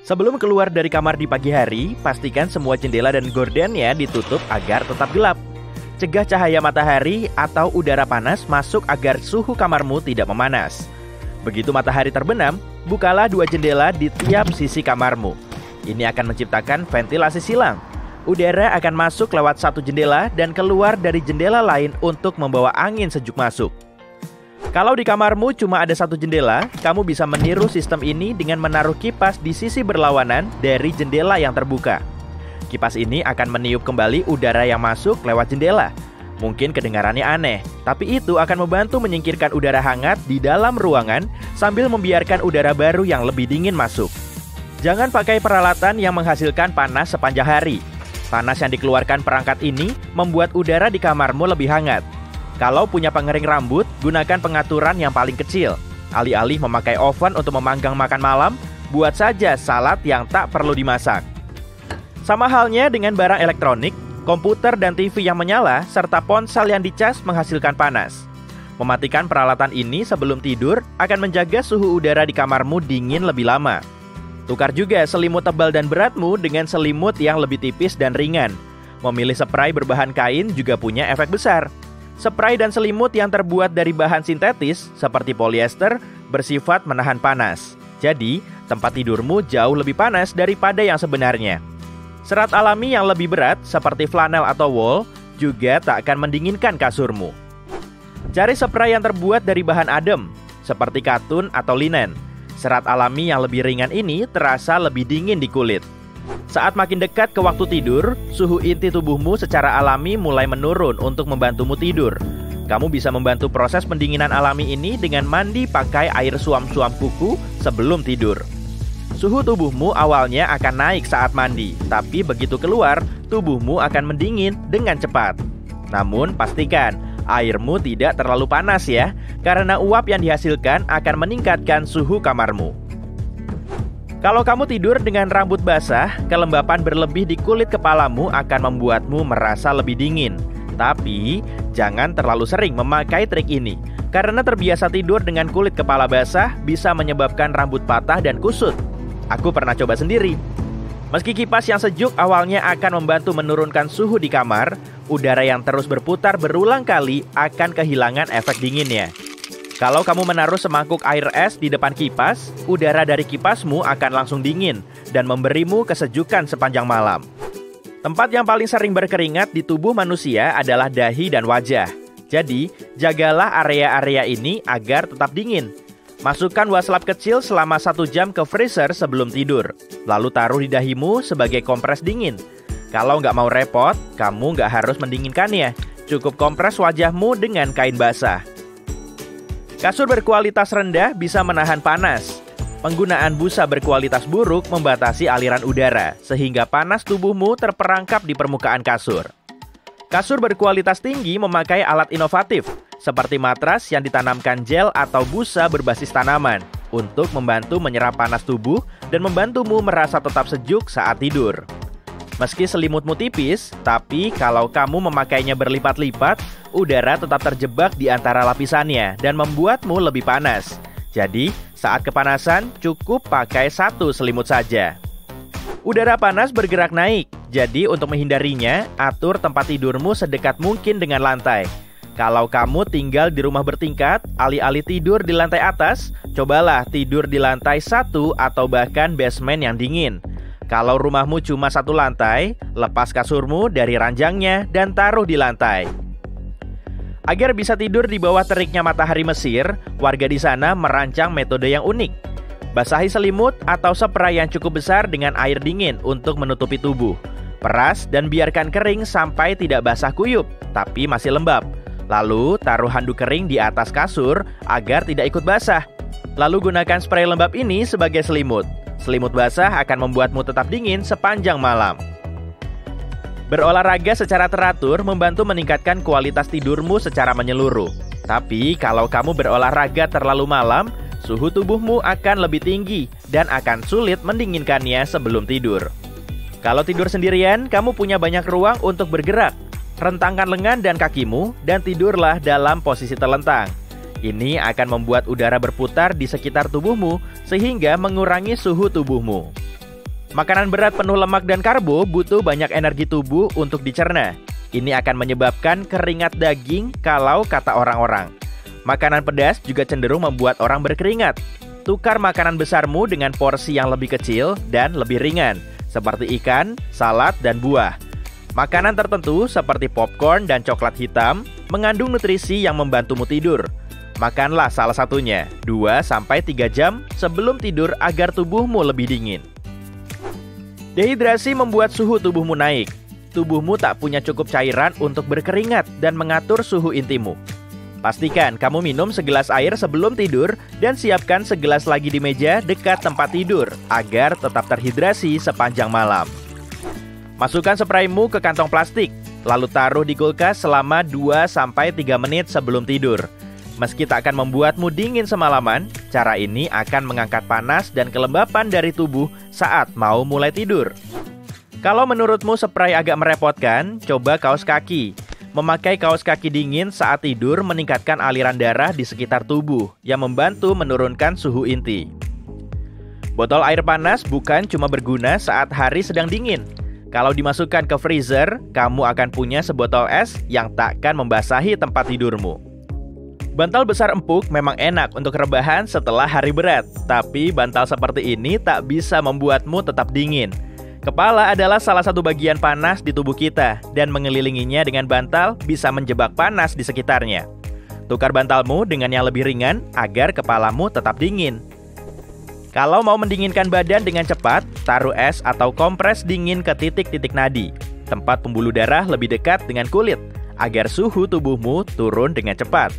Sebelum keluar dari kamar di pagi hari, pastikan semua jendela dan gordennya ditutup agar tetap gelap. Cegah cahaya matahari atau udara panas masuk agar suhu kamarmu tidak memanas. Begitu matahari terbenam, bukalah 2 jendela di tiap sisi kamarmu. Ini akan menciptakan ventilasi silang. Udara akan masuk lewat satu jendela dan keluar dari jendela lain untuk membawa angin sejuk masuk. Kalau di kamarmu cuma ada satu jendela, kamu bisa meniru sistem ini dengan menaruh kipas di sisi berlawanan dari jendela yang terbuka. Kipas ini akan meniup kembali udara yang masuk lewat jendela. Mungkin kedengarannya aneh, tapi itu akan membantu menyingkirkan udara hangat di dalam ruangan sambil membiarkan udara baru yang lebih dingin masuk. Jangan pakai peralatan yang menghasilkan panas sepanjang hari. Panas yang dikeluarkan perangkat ini membuat udara di kamarmu lebih hangat. Kalau punya pengering rambut, gunakan pengaturan yang paling kecil. Alih-alih memakai oven untuk memanggang makan malam, buat saja salad yang tak perlu dimasak. Sama halnya dengan barang elektronik, komputer dan TV yang menyala, serta ponsel yang dicas menghasilkan panas. Mematikan peralatan ini sebelum tidur akan menjaga suhu udara di kamarmu dingin lebih lama. Tukar juga selimut tebal dan beratmu dengan selimut yang lebih tipis dan ringan. Memilih spray berbahan kain juga punya efek besar. Spray dan selimut yang terbuat dari bahan sintetis seperti polyester bersifat menahan panas. Jadi, tempat tidurmu jauh lebih panas daripada yang sebenarnya. Serat alami yang lebih berat seperti flanel atau wool juga tak akan mendinginkan kasurmu. Cari spray yang terbuat dari bahan adem seperti katun atau linen. Serat alami yang lebih ringan ini terasa lebih dingin di kulit. Saat makin dekat ke waktu tidur, suhu inti tubuhmu secara alami mulai menurun untuk membantumu tidur. Kamu bisa membantu proses pendinginan alami ini dengan mandi pakai air suam-suam kuku sebelum tidur. Suhu tubuhmu awalnya akan naik saat mandi, tapi begitu keluar, tubuhmu akan mendingin dengan cepat. Namun pastikan, airmu tidak terlalu panas ya, karena uap yang dihasilkan akan meningkatkan suhu kamarmu. Kalau kamu tidur dengan rambut basah, kelembapan berlebih di kulit kepalamu akan membuatmu merasa lebih dingin. Tapi, jangan terlalu sering memakai trik ini, karena terbiasa tidur dengan kulit kepala basah bisa menyebabkan rambut patah dan kusut. Aku pernah coba sendiri. Meski kipas yang sejuk awalnya akan membantu menurunkan suhu di kamar, udara yang terus berputar berulang kali akan kehilangan efek dinginnya. Kalau kamu menaruh semangkuk air es di depan kipas, udara dari kipasmu akan langsung dingin dan memberimu kesejukan sepanjang malam. Tempat yang paling sering berkeringat di tubuh manusia adalah dahi dan wajah. Jadi, jagalah area-area ini agar tetap dingin. Masukkan wastafel kecil selama 1 jam ke freezer sebelum tidur. Lalu taruh di dahimu sebagai kompres dingin. Kalau nggak mau repot, kamu nggak harus mendinginkannya. Cukup kompres wajahmu dengan kain basah. Kasur berkualitas rendah bisa menahan panas. Penggunaan busa berkualitas buruk membatasi aliran udara, sehingga panas tubuhmu terperangkap di permukaan kasur. Kasur berkualitas tinggi memakai alat inovatif, seperti matras yang ditanamkan gel atau busa berbasis tanaman, untuk membantu menyerap panas tubuh dan membantumu merasa tetap sejuk saat tidur. Meski selimutmu tipis, tapi kalau kamu memakainya berlipat-lipat, udara tetap terjebak di antara lapisannya dan membuatmu lebih panas. Jadi, saat kepanasan, cukup pakai 1 selimut saja. Udara panas bergerak naik, jadi untuk menghindarinya, atur tempat tidurmu sedekat mungkin dengan lantai. Kalau kamu tinggal di rumah bertingkat, alih-alih tidur di lantai atas, cobalah tidur di lantai 1 atau bahkan basement yang dingin. Kalau rumahmu cuma 1 lantai, lepas kasurmu dari ranjangnya dan taruh di lantai. Agar bisa tidur di bawah teriknya matahari Mesir, warga di sana merancang metode yang unik. Basahi selimut atau spray yang cukup besar dengan air dingin untuk menutupi tubuh. Peras dan biarkan kering sampai tidak basah kuyup, tapi masih lembab. Lalu taruh handuk kering di atas kasur agar tidak ikut basah. Lalu gunakan spray lembab ini sebagai selimut. Selimut basah akan membuatmu tetap dingin sepanjang malam. Berolahraga secara teratur membantu meningkatkan kualitas tidurmu secara menyeluruh. Tapi kalau kamu berolahraga terlalu malam, suhu tubuhmu akan lebih tinggi dan akan sulit mendinginkannya sebelum tidur. Kalau tidur sendirian, kamu punya banyak ruang untuk bergerak. Rentangkan lengan dan kakimu dan tidurlah dalam posisi telentang. Ini akan membuat udara berputar di sekitar tubuhmu sehingga mengurangi suhu tubuhmu. Makanan berat penuh lemak dan karbo butuh banyak energi tubuh untuk dicerna. Ini akan menyebabkan keringat daging kalau kata orang-orang. Makanan pedas juga cenderung membuat orang berkeringat. Tukar makanan besarmu dengan porsi yang lebih kecil dan lebih ringan, seperti ikan, salad, dan buah. Makanan tertentu seperti popcorn dan coklat hitam mengandung nutrisi yang membantumu tidur. Makanlah salah satunya 2-3 jam sebelum tidur agar tubuhmu lebih dingin. Dehidrasi membuat suhu tubuhmu naik. Tubuhmu tak punya cukup cairan untuk berkeringat dan mengatur suhu intimu. Pastikan kamu minum segelas air sebelum tidur dan siapkan segelas lagi di meja dekat tempat tidur agar tetap terhidrasi sepanjang malam. Masukkan spraymu ke kantong plastik, lalu taruh di kulkas selama 2-3 menit sebelum tidur. Meski tak akan membuatmu dingin semalaman, cara ini akan mengangkat panas dan kelembapan dari tubuh saat mau mulai tidur. Kalau menurutmu spray agak merepotkan, coba kaos kaki. Memakai kaos kaki dingin saat tidur meningkatkan aliran darah di sekitar tubuh yang membantu menurunkan suhu inti. Botol air panas bukan cuma berguna saat hari sedang dingin. Kalau dimasukkan ke freezer, kamu akan punya sebotol es yang takkan membasahi tempat tidurmu. Bantal besar empuk memang enak untuk rebahan setelah hari berat, tapi bantal seperti ini tak bisa membuatmu tetap dingin. Kepala adalah salah satu bagian panas di tubuh kita, dan mengelilinginya dengan bantal bisa menjebak panas di sekitarnya. Tukar bantalmu dengan yang lebih ringan agar kepalamu tetap dingin. Kalau mau mendinginkan badan dengan cepat, taruh es atau kompres dingin ke titik-titik nadi, tempat pembuluh darah lebih dekat dengan kulit, agar suhu tubuhmu turun dengan cepat.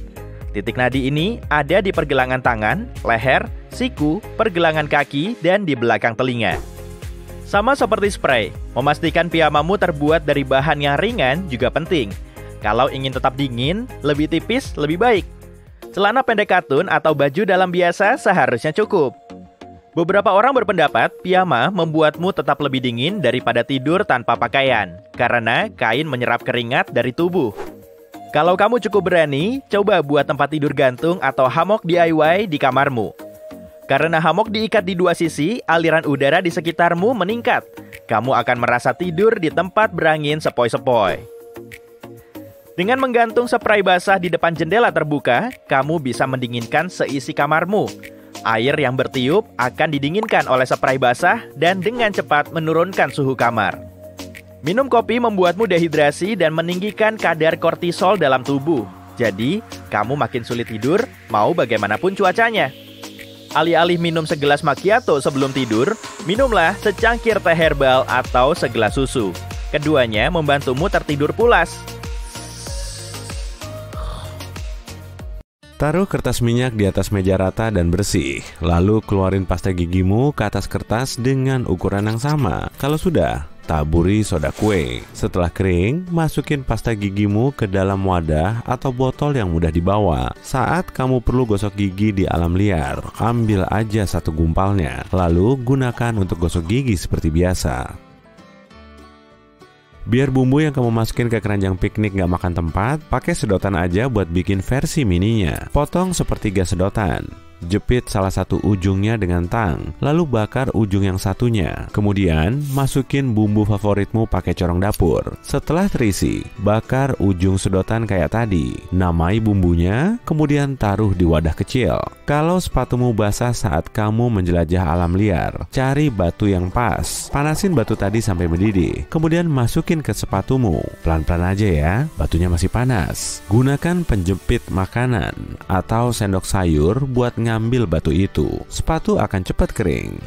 Titik nadi ini ada di pergelangan tangan, leher, siku, pergelangan kaki, dan di belakang telinga. Sama seperti spray, memastikan piyamamu terbuat dari bahan yang ringan juga penting. Kalau ingin tetap dingin, lebih tipis lebih baik. Celana pendek katun atau baju dalam biasa seharusnya cukup. Beberapa orang berpendapat piyama membuatmu tetap lebih dingin daripada tidur tanpa pakaian, karena kain menyerap keringat dari tubuh. Kalau kamu cukup berani, coba buat tempat tidur gantung atau hammock DIY di kamarmu. Karena hammock diikat di dua sisi, aliran udara di sekitarmu meningkat. Kamu akan merasa tidur di tempat berangin sepoi-sepoi. Dengan menggantung spray basah di depan jendela terbuka, kamu bisa mendinginkan seisi kamarmu. Air yang bertiup akan didinginkan oleh spray basah dan dengan cepat menurunkan suhu kamar. Minum kopi membuatmu dehidrasi dan meninggikan kadar kortisol dalam tubuh. Jadi, kamu makin sulit tidur, mau bagaimanapun cuacanya. Alih-alih minum segelas macchiato sebelum tidur, minumlah secangkir teh herbal atau segelas susu. Keduanya membantumu tertidur pulas. Taruh kertas minyak di atas meja rata dan bersih. Lalu keluarin pasta gigimu ke atas kertas dengan ukuran yang sama. Kalau sudah, taburi soda kue. Setelah kering, masukin pasta gigimu ke dalam wadah atau botol yang mudah dibawa. Saat kamu perlu gosok gigi di alam liar, ambil aja satu gumpalnya. Lalu gunakan untuk gosok gigi seperti biasa. Biar bumbu yang kamu masukin ke keranjang piknik gak makan tempat, pakai sedotan aja buat bikin versi mininya. Potong sepertiga sedotan. Jepit salah satu ujungnya dengan tang, lalu bakar ujung yang satunya. Kemudian, masukin bumbu favoritmu pakai corong dapur. Setelah terisi, bakar ujung sedotan kayak tadi. Namai bumbunya, kemudian taruh di wadah kecil. Kalau sepatumu basah saat kamu menjelajah alam liar, cari batu yang pas. Panasin batu tadi sampai mendidih. Kemudian masukin ke sepatumu. Pelan-pelan aja ya, batunya masih panas. Gunakan penjepit makanan atau sendok sayur buat ngambil batu itu. Sepatu akan cepat kering.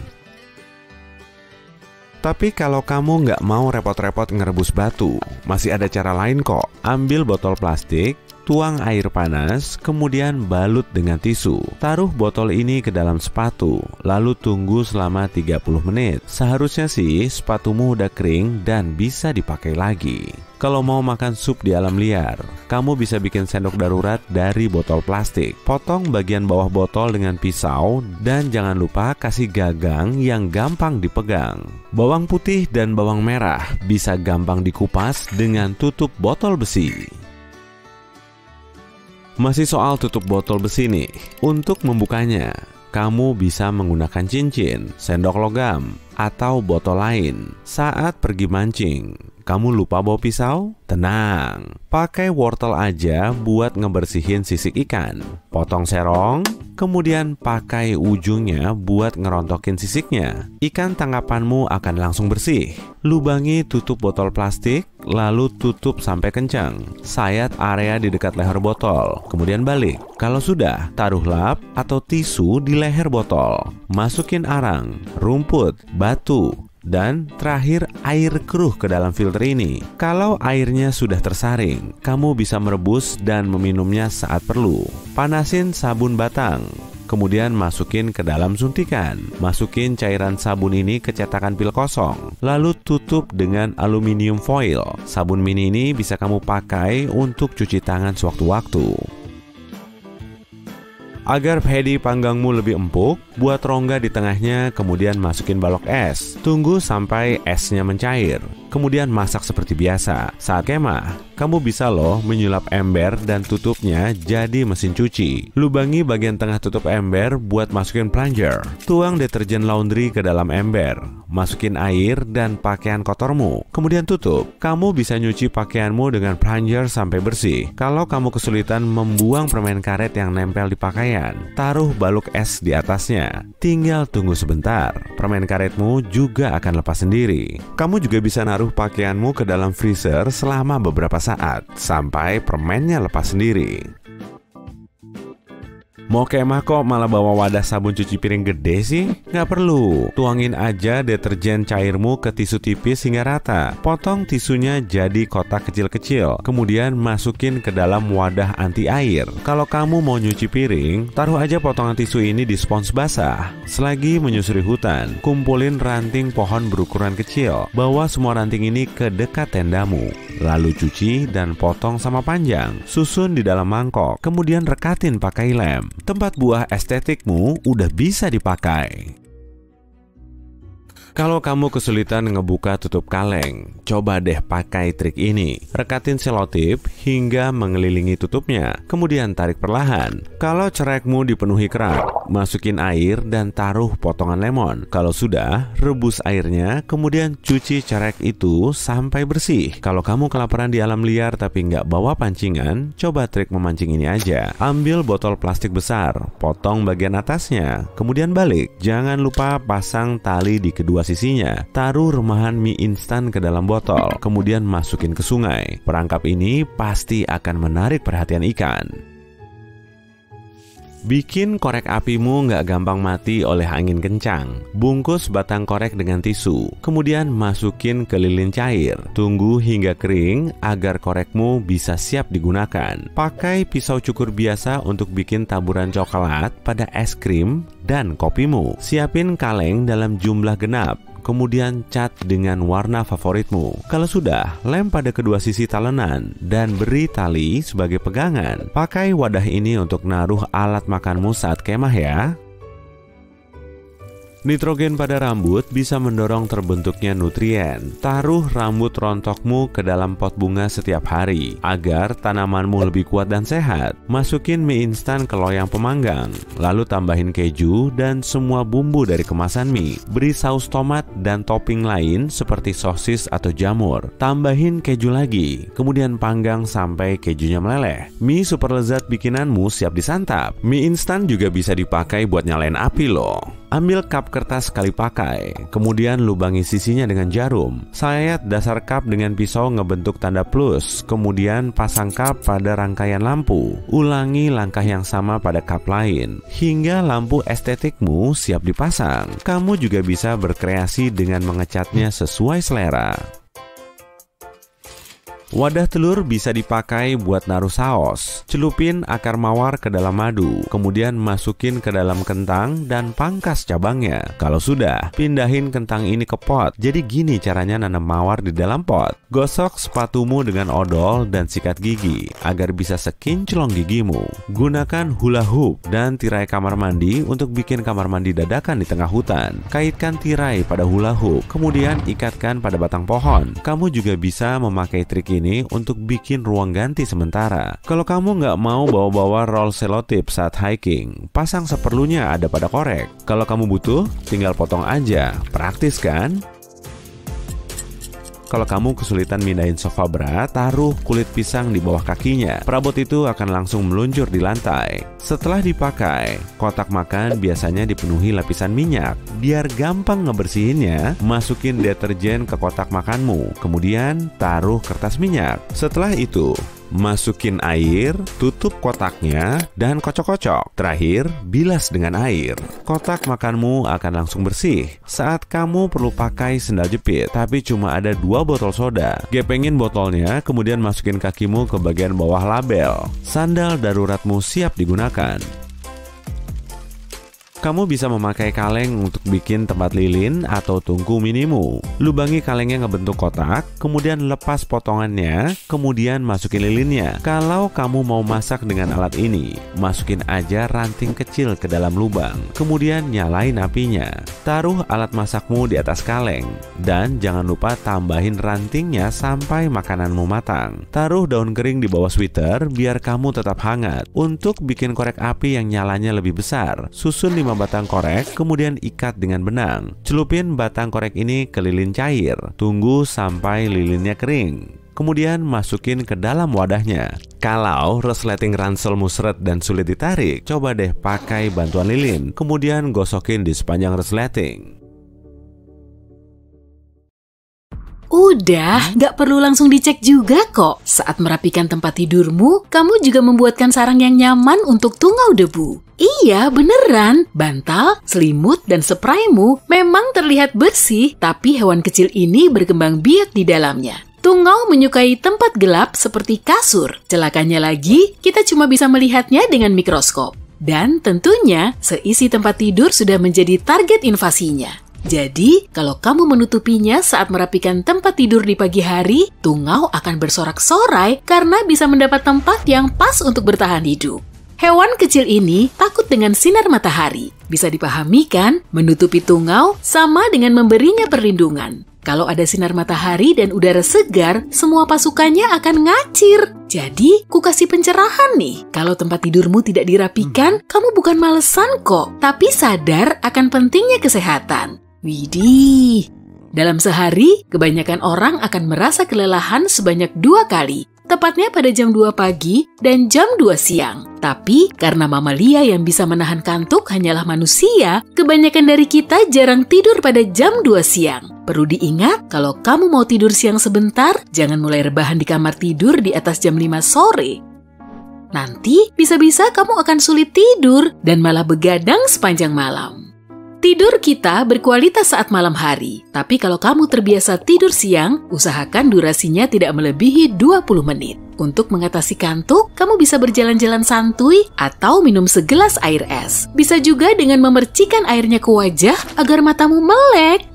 Tapi kalau kamu nggak mau repot-repot ngerebus batu, masih ada cara lain kok. Ambil botol plastik, tuang air panas, kemudian balut dengan tisu. Taruh botol ini ke dalam sepatu, lalu tunggu selama 30 menit. Seharusnya sih sepatumu udah kering dan bisa dipakai lagi. Kalau mau makan sup di alam liar, kamu bisa bikin sendok darurat dari botol plastik. Potong bagian bawah botol dengan pisau dan jangan lupa kasih gagang yang gampang dipegang. Bawang putih dan bawang merah bisa gampang dikupas dengan tutup botol besi. Masih soal tutup botol besi nih. Untuk membukanya, kamu bisa menggunakan cincin, sendok logam, atau botol lain. Saat pergi mancing, kamu lupa bawa pisau? Tenang, pakai wortel aja buat ngebersihin sisik ikan. Potong serong, kemudian pakai ujungnya buat ngerontokin sisiknya. Ikan tangkapanmu akan langsung bersih. Lubangi tutup botol plastik, lalu tutup sampai kencang. Sayat area di dekat leher botol, kemudian balik. Kalau sudah, taruh lap atau tisu di leher botol. Masukin arang, rumput, batu, dan terakhir air keruh ke dalam filter ini. Kalau airnya sudah tersaring, kamu bisa merebus dan meminumnya saat perlu. Panasin sabun batang, kemudian masukin ke dalam suntikan. Masukin cairan sabun ini ke cetakan pil kosong, lalu tutup dengan aluminium foil. Sabun mini ini bisa kamu pakai untuk cuci tangan sewaktu-waktu. Agar pedi panggangmu lebih empuk, buat rongga di tengahnya, kemudian masukin balok es. Tunggu sampai esnya mencair, kemudian masak seperti biasa. Saat kemah, kamu bisa loh menyulap ember dan tutupnya jadi mesin cuci. Lubangi bagian tengah tutup ember buat masukin plunger. Tuang deterjen laundry ke dalam ember. Masukin air dan pakaian kotormu, kemudian tutup. Kamu bisa nyuci pakaianmu dengan plunger sampai bersih. Kalau kamu kesulitan membuang permen karet yang nempel di pakaian, taruh balok es di atasnya. Tinggal tunggu sebentar, permen karetmu juga akan lepas sendiri. Kamu juga bisa naruh pakaianmu ke dalam freezer selama beberapa saat, sampai permennya lepas sendiri. Mau kemah kok malah bawa wadah sabun cuci piring gede sih? Nggak perlu. Tuangin aja deterjen cairmu ke tisu tipis hingga rata. Potong tisunya jadi kotak kecil-kecil. Kemudian masukin ke dalam wadah anti air. Kalau kamu mau nyuci piring, taruh aja potongan tisu ini di spons basah. Selagi menyusuri hutan, kumpulin ranting pohon berukuran kecil. Bawa semua ranting ini ke dekat tendamu. Lalu cuci dan potong sama panjang. Susun di dalam mangkok. Kemudian rekatin pakai lem. Tempat buah estetikmu udah bisa dipakai. Kalau kamu kesulitan ngebuka tutup kaleng, coba deh pakai trik ini. Rekatin selotip hingga mengelilingi tutupnya, kemudian tarik perlahan. Kalau cerekmu dipenuhi kerak, masukin air dan taruh potongan lemon. Kalau sudah, rebus airnya, kemudian cuci cerek itu sampai bersih. Kalau kamu kelaparan di alam liar tapi nggak bawa pancingan, coba trik memancing ini aja. Ambil botol plastik besar, potong bagian atasnya, kemudian balik. Jangan lupa pasang tali di kedua sisinya. Taruh remahan mie instan ke dalam botol, kemudian masukin ke sungai. Perangkap ini pasti akan menarik perhatian ikan. Bikin korek apimu nggak gampang mati oleh angin kencang. Bungkus batang korek dengan tisu, kemudian masukin ke lilin cair. Tunggu hingga kering agar korekmu bisa siap digunakan. Pakai pisau cukur biasa untuk bikin taburan coklat pada es krim dan kopimu. Siapin kaleng dalam jumlah genap. Kemudian cat dengan warna favoritmu. Kalau sudah, lem pada kedua sisi talenan dan beri tali sebagai pegangan. Pakai wadah ini untuk naruh alat makanmu saat kemah ya. Nitrogen pada rambut bisa mendorong terbentuknya nutrien. Taruh rambut rontokmu ke dalam pot bunga setiap hari agar tanamanmu lebih kuat dan sehat. Masukin mie instan ke loyang pemanggang, lalu tambahin keju dan semua bumbu dari kemasan mie. Beri saus tomat dan topping lain seperti sosis atau jamur. Tambahin keju lagi, kemudian panggang sampai kejunya meleleh. Mie super lezat bikinanmu siap disantap. Mie instan juga bisa dipakai buat nyalain api loh. Ambil cup kertas sekali pakai, kemudian lubangi sisinya dengan jarum. Sayat dasar cup dengan pisau ngebentuk tanda plus, kemudian pasang cup pada rangkaian lampu. Ulangi langkah yang sama pada cup lain, hingga lampu estetikmu siap dipasang. Kamu juga bisa berkreasi dengan mengecatnya sesuai selera. Wadah telur bisa dipakai buat naruh saus. Celupin akar mawar ke dalam madu, kemudian masukin ke dalam kentang dan pangkas cabangnya. Kalau sudah, pindahin kentang ini ke pot. Jadi gini caranya nanam mawar di dalam pot. Gosok sepatumu dengan odol dan sikat gigi agar bisa sekinclong gigimu. Gunakan hula hoop dan tirai kamar mandi untuk bikin kamar mandi dadakan di tengah hutan. Kaitkan tirai pada hula hoop, kemudian ikatkan pada batang pohon. Kamu juga bisa memakai trik ini untuk bikin ruang ganti sementara. Kalau kamu nggak mau bawa-bawa roll selotip saat hiking, pasang seperlunya ada pada korek. Kalau kamu butuh, tinggal potong aja. Praktis kan? Kalau kamu kesulitan mindahin sofa berat, taruh kulit pisang di bawah kakinya. Perabot itu akan langsung meluncur di lantai. Setelah dipakai, kotak makan biasanya dipenuhi lapisan minyak. Biar gampang ngebersihinnya, masukin deterjen ke kotak makanmu. Kemudian taruh kertas minyak. Setelah itu, masukin air, tutup kotaknya, dan kocok-kocok. Terakhir, bilas dengan air. Kotak makanmu akan langsung bersih. Saat kamu perlu pakai sendal jepit, tapi cuma ada 2 botol soda. Gepengin botolnya, kemudian masukin kakimu ke bagian bawah label. Sandal daruratmu siap digunakan. Kamu bisa memakai kaleng untuk bikin tempat lilin atau tungku minimu. Lubangi kalengnya ngebentuk kotak, kemudian lepas potongannya, kemudian masukin lilinnya. Kalau kamu mau masak dengan alat ini, masukin aja ranting kecil ke dalam lubang, kemudian nyalain apinya. Taruh alat masakmu di atas kaleng, dan jangan lupa tambahin rantingnya sampai makananmu matang. Taruh daun kering di bawah sweater biar kamu tetap hangat. Untuk bikin korek api yang nyalanya lebih besar, susun 5 batang korek, kemudian ikat dengan benang. Celupin batang korek ini ke lilin cair. Tunggu sampai lilinnya kering. Kemudian masukin ke dalam wadahnya. Kalau resleting ransel musret dan sulit ditarik, coba deh pakai bantuan lilin. Kemudian gosokin di sepanjang resleting. Udah, nggak perlu langsung dicek juga kok. Saat merapikan tempat tidurmu, kamu juga membuatkan sarang yang nyaman untuk tungau debu. Iya, beneran. Bantal, selimut, dan spraymu memang terlihat bersih, tapi hewan kecil ini berkembang biak di dalamnya. Tungau menyukai tempat gelap seperti kasur. Celakanya lagi, kita cuma bisa melihatnya dengan mikroskop. Dan tentunya, seisi tempat tidur sudah menjadi target invasinya. Jadi, kalau kamu menutupinya saat merapikan tempat tidur di pagi hari, tungau akan bersorak-sorai karena bisa mendapat tempat yang pas untuk bertahan hidup. Hewan kecil ini takut dengan sinar matahari. Bisa dipahami kan? Menutupi tungau sama dengan memberinya perlindungan. Kalau ada sinar matahari dan udara segar, semua pasukannya akan ngacir. Jadi, ku kasih pencerahan nih. Kalau tempat tidurmu tidak dirapikan, kamu bukan malesan kok, tapi sadar akan pentingnya kesehatan. Widih, dalam sehari, kebanyakan orang akan merasa kelelahan sebanyak 2 kali, tepatnya pada jam 2 pagi dan jam 2 siang. Tapi, karena mamalia yang bisa menahan kantuk hanyalah manusia, kebanyakan dari kita jarang tidur pada jam 2 siang. Perlu diingat, kalau kamu mau tidur siang sebentar, jangan mulai rebahan di kamar tidur di atas jam 5 sore. Nanti, bisa-bisa kamu akan sulit tidur dan malah begadang sepanjang malam. Tidur kita berkualitas saat malam hari, tapi kalau kamu terbiasa tidur siang, usahakan durasinya tidak melebihi 20 menit. Untuk mengatasi kantuk, kamu bisa berjalan-jalan santuy atau minum segelas air es. Bisa juga dengan memercikan airnya ke wajah agar matamu melek.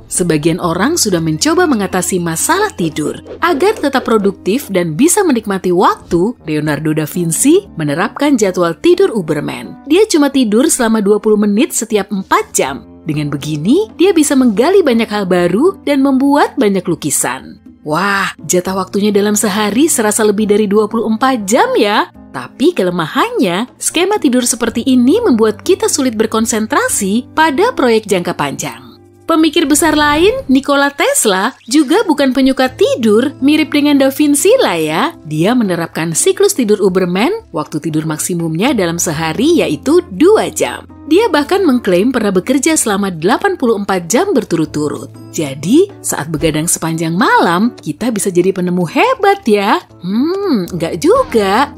Sebagian orang sudah mencoba mengatasi masalah tidur. Agar tetap produktif dan bisa menikmati waktu, Leonardo da Vinci menerapkan jadwal tidur Uberman. Dia cuma tidur selama 20 menit setiap 4 jam. Dengan begini, dia bisa menggali banyak hal baru dan membuat banyak lukisan. Wah, jatah waktunya dalam sehari serasa lebih dari 24 jam ya. Tapi kelemahannya, skema tidur seperti ini membuat kita sulit berkonsentrasi pada proyek jangka panjang. Pemikir besar lain, Nikola Tesla, juga bukan penyuka tidur, mirip dengan Da Vinci lah ya. Dia menerapkan siklus tidur Uberman, waktu tidur maksimumnya dalam sehari yaitu 2 jam. Dia bahkan mengklaim pernah bekerja selama 84 jam berturut-turut. Jadi, saat begadang sepanjang malam, kita bisa jadi penemu hebat ya. Enggak juga.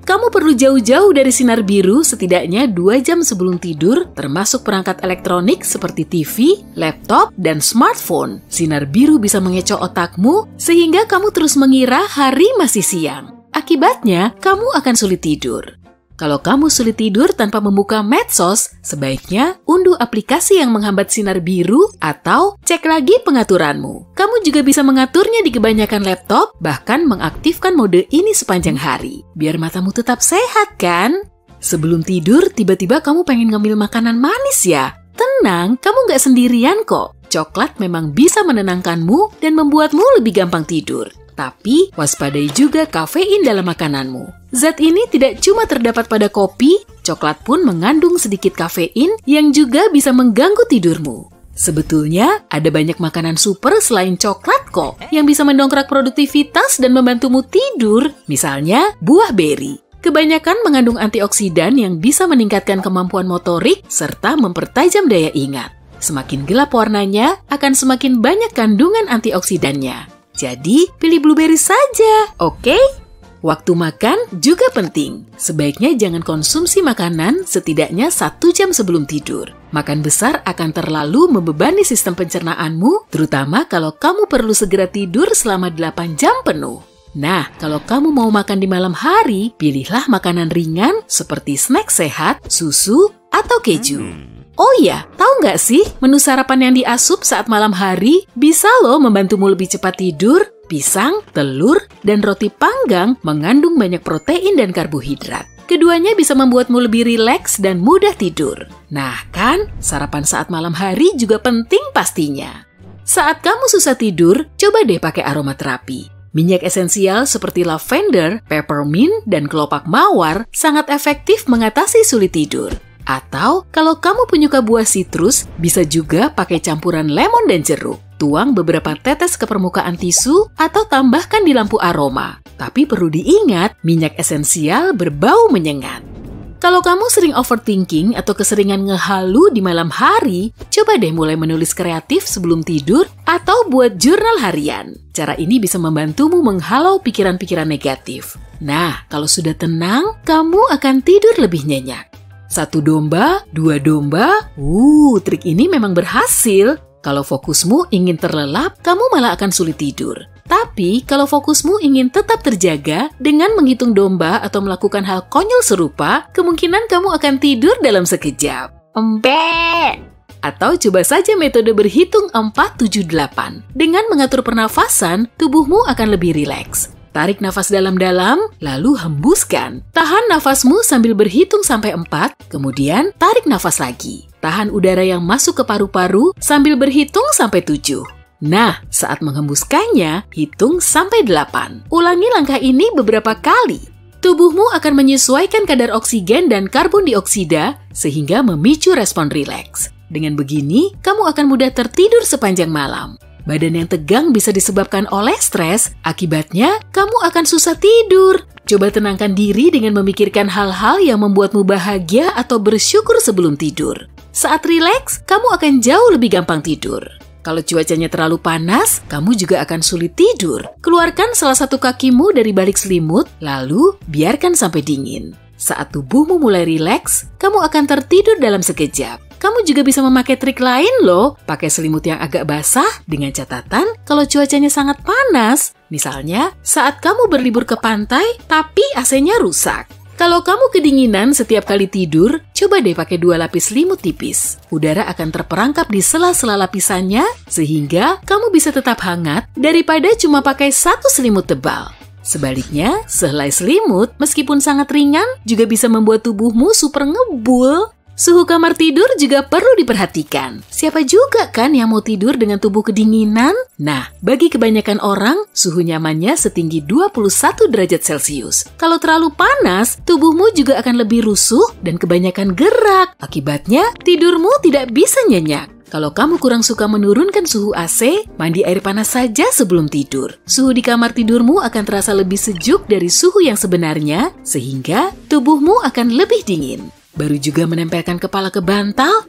Kamu perlu jauh-jauh dari sinar biru setidaknya 2 jam sebelum tidur, termasuk perangkat elektronik seperti TV, laptop, dan smartphone. Sinar biru bisa mengecoh otakmu sehingga kamu terus mengira hari masih siang. Akibatnya, kamu akan sulit tidur. Kalau kamu sulit tidur tanpa membuka medsos, sebaiknya unduh aplikasi yang menghambat sinar biru atau cek lagi pengaturanmu. Kamu juga bisa mengaturnya di kebanyakan laptop, bahkan mengaktifkan mode ini sepanjang hari. Biar matamu tetap sehat kan? Sebelum tidur, tiba-tiba kamu pengen ngambil makanan manis ya? Tenang, kamu nggak sendirian kok. Coklat memang bisa menenangkanmu dan membuatmu lebih gampang tidur. Tapi waspadai juga kafein dalam makananmu. Zat ini tidak cuma terdapat pada kopi, coklat pun mengandung sedikit kafein yang juga bisa mengganggu tidurmu. Sebetulnya ada banyak makanan super selain coklat kok yang bisa mendongkrak produktivitas dan membantumu tidur. Misalnya buah beri. Kebanyakan mengandung antioksidan yang bisa meningkatkan kemampuan motorik serta mempertajam daya ingat. Semakin gelap warnanya, akan semakin banyak kandungan antioksidannya. Jadi, pilih blueberry saja, oke? Waktu makan juga penting. Sebaiknya jangan konsumsi makanan setidaknya 1 jam sebelum tidur. Makan besar akan terlalu membebani sistem pencernaanmu, terutama kalau kamu perlu segera tidur selama 8 jam penuh. Nah, kalau kamu mau makan di malam hari, pilihlah makanan ringan seperti snack sehat, susu, atau keju. Oh iya, tahu nggak sih, menu sarapan yang diasup saat malam hari bisa loh membantumu lebih cepat tidur. Pisang, telur, dan roti panggang mengandung banyak protein dan karbohidrat. Keduanya bisa membuatmu lebih rileks dan mudah tidur. Nah kan, sarapan saat malam hari juga penting pastinya. Saat kamu susah tidur, coba deh pakai aromaterapi. Minyak esensial seperti lavender, peppermint, dan kelopak mawar sangat efektif mengatasi sulit tidur. Atau kalau kamu penyuka buah sitrus, bisa juga pakai campuran lemon dan jeruk. Tuang beberapa tetes ke permukaan tisu atau tambahkan di lampu aroma. Tapi perlu diingat, minyak esensial berbau menyengat. Kalau kamu sering overthinking atau keseringan ngehalu di malam hari, coba deh mulai menulis kreatif sebelum tidur atau buat jurnal harian. Cara ini bisa membantumu menghalau pikiran-pikiran negatif. Nah, kalau sudah tenang, kamu akan tidur lebih nyenyak. 1 domba, 2 domba, trik ini memang berhasil. Kalau fokusmu ingin terlelap, kamu malah akan sulit tidur. Tapi, kalau fokusmu ingin tetap terjaga dengan menghitung domba atau melakukan hal konyol serupa, kemungkinan kamu akan tidur dalam sekejap. Atau coba saja metode berhitung 4-7-8. Dengan mengatur pernafasan, tubuhmu akan lebih rileks. Tarik nafas dalam-dalam, lalu hembuskan. Tahan nafasmu sambil berhitung sampai 4, kemudian tarik nafas lagi. Tahan udara yang masuk ke paru-paru sambil berhitung sampai 7. Nah, saat menghembuskannya, hitung sampai 8. Ulangi langkah ini beberapa kali. Tubuhmu akan menyesuaikan kadar oksigen dan karbon dioksida sehingga memicu respon rileks. Dengan begini, kamu akan mudah tertidur sepanjang malam. Badan yang tegang bisa disebabkan oleh stres, akibatnya kamu akan susah tidur. Coba tenangkan diri dengan memikirkan hal-hal yang membuatmu bahagia atau bersyukur sebelum tidur. Saat rileks, kamu akan jauh lebih gampang tidur. Kalau cuacanya terlalu panas, kamu juga akan sulit tidur. Keluarkan salah satu kakimu dari balik selimut, lalu biarkan sampai dingin. Saat tubuhmu mulai rileks, kamu akan tertidur dalam sekejap. Kamu juga bisa memakai trik lain loh, pakai selimut yang agak basah dengan catatan kalau cuacanya sangat panas. Misalnya, saat kamu berlibur ke pantai, tapi AC-nya rusak. Kalau kamu kedinginan setiap kali tidur, coba deh pakai 2 lapis selimut tipis. Udara akan terperangkap di sela-sela lapisannya, sehingga kamu bisa tetap hangat daripada cuma pakai 1 selimut tebal. Sebaliknya, sehelai selimut, meskipun sangat ringan, juga bisa membuat tubuhmu super ngebul. Suhu kamar tidur juga perlu diperhatikan. Siapa juga kan yang mau tidur dengan tubuh kedinginan? Nah, bagi kebanyakan orang, suhu nyamannya setinggi 21 derajat Celcius. Kalau terlalu panas, tubuhmu juga akan lebih rusuh dan kebanyakan gerak. Akibatnya, tidurmu tidak bisa nyenyak. Kalau kamu kurang suka menurunkan suhu AC, mandi air panas saja sebelum tidur. Suhu di kamar tidurmu akan terasa lebih sejuk dari suhu yang sebenarnya, sehingga tubuhmu akan lebih dingin. Baru juga menempelkan kepala ke bantal,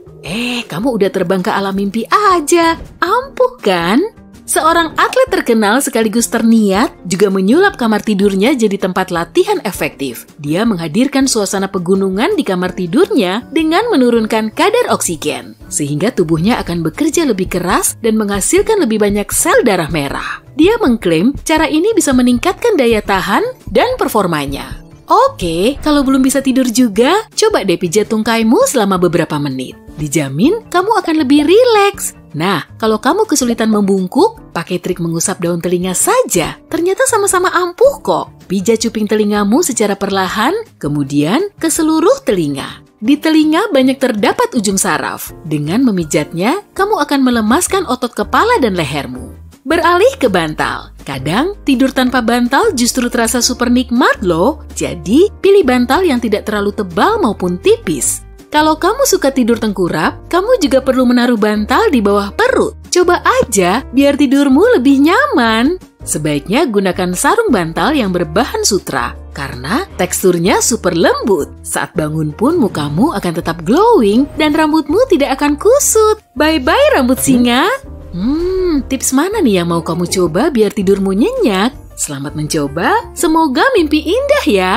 kamu udah terbang ke alam mimpi aja. Ampuh kan? Seorang atlet terkenal sekaligus terniat juga menyulap kamar tidurnya jadi tempat latihan efektif. Dia menghadirkan suasana pegunungan di kamar tidurnya dengan menurunkan kadar oksigen, sehingga tubuhnya akan bekerja lebih keras dan menghasilkan lebih banyak sel darah merah. Dia mengklaim cara ini bisa meningkatkan daya tahan dan performanya. Oke, kalau belum bisa tidur juga, coba deh pijat tungkaimu selama beberapa menit. Dijamin kamu akan lebih rileks. Nah, kalau kamu kesulitan membungkuk, pakai trik mengusap daun telinga saja. Ternyata sama-sama ampuh kok. Pijat cuping telingamu secara perlahan, kemudian ke seluruh telinga. Di telinga banyak terdapat ujung saraf. Dengan memijatnya, kamu akan melemaskan otot kepala dan lehermu. Beralih ke bantal. Kadang, tidur tanpa bantal justru terasa super nikmat loh. Jadi, pilih bantal yang tidak terlalu tebal maupun tipis. Kalau kamu suka tidur tengkurap, kamu juga perlu menaruh bantal di bawah perut. Coba aja biar tidurmu lebih nyaman. Sebaiknya gunakan sarung bantal yang berbahan sutra, karena teksturnya super lembut. Saat bangun pun mukamu akan tetap glowing dan rambutmu tidak akan kusut. Bye-bye rambut singa! Tips mana nih yang mau kamu coba biar tidurmu nyenyak? Selamat mencoba, semoga mimpi indah ya!